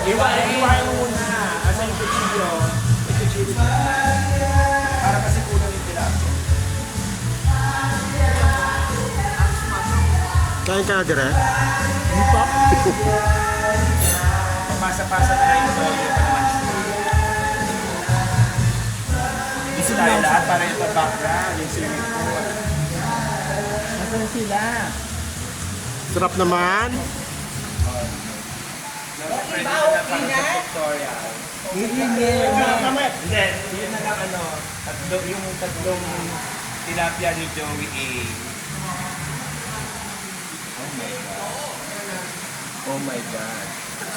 Iwain mo muna. Asa yung kuchilyo? Yung kuchilyo. Para kasi kulang yung tilapia. Kain ka na dire? Hindi pa. Pasa-pasa na lang yung toyo pa naman. Isi tayo lahat para yung background, yung swimming pool. Nasaan sila? Sarap naman. Pwede na lang para sa tutorial. Hindi, yun na lang yung tatlong tilapia ni Joey A. Oh my God.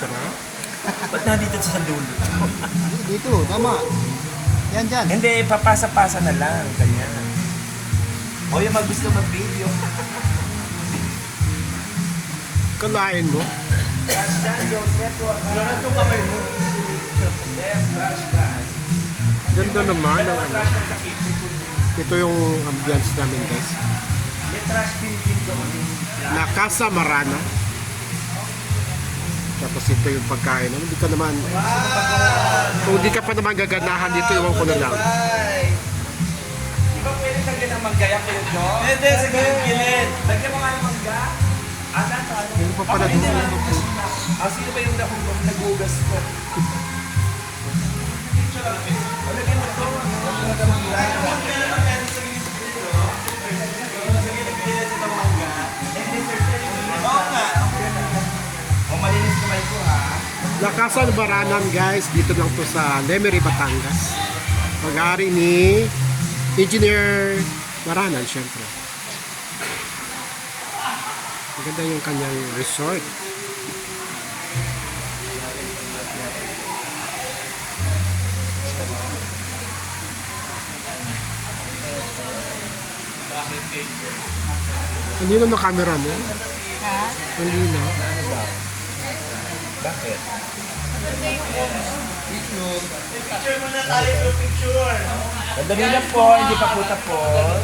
Sarap. Ba't nandito sa dulo? Dito, tama. Yan dyan. Hindi, papasa-pasa na lang. Ganyan. O yung gusto mag-video. Kalain mo. Ganda naman ang ano. Ito yung ambience namin guys. May trash bin din doon. Na Casa Marana. Tapos ito yung pagkain. Hindi ka naman, kung hindi ka pa naman gaganahan dito, iwan ko na lang. Di ba pwede lagyan ng manggaya kayo, Jo? Pwede, sa gilid-gilid. Lagyan mo nga ng mangga. Ano? Hindi pa pala dito. Sino ba yung nagugas ko? Lagyan mo ito. Malinis kamay ko ha. La Casa Maranan guys, dito lang to sa Lemery, Batangas. Pag-ari ni Engineer Maranan, syempre. Maganda yung kanyang resort. Hindi na camera mo. Ha? Hindi na. Bakit? Picture muna tayo, picture. Madali lang po, hindi pa po tapos.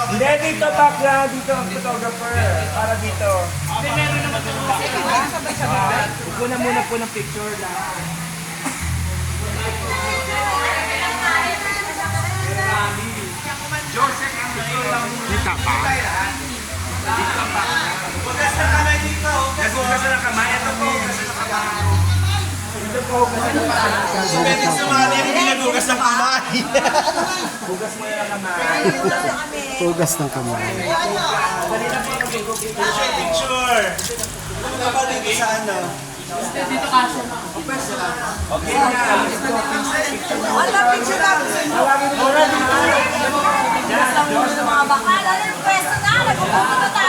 Hindi, dito background, dito ang photographer. Para dito. Hindi, meron naman ito. Upo na muna po ng picture lang. Joseph, ang picture lang muna. Kita pa. Dito ang background. Hugas na kamay dito. Naghugas na kamay. Ito po, hugas na kamay. Ito po, hugas na kamay. Pwede sumali yung hindi nagugas ng kamay. Hugas mo na kamay. Tugas ng kamay. Dali na po, Picture, picture. Ano ba dito sa ano? okay na. Wala picture lang. Wala dito. Mga bakal. Ano yung pwesto na? Nagpupunta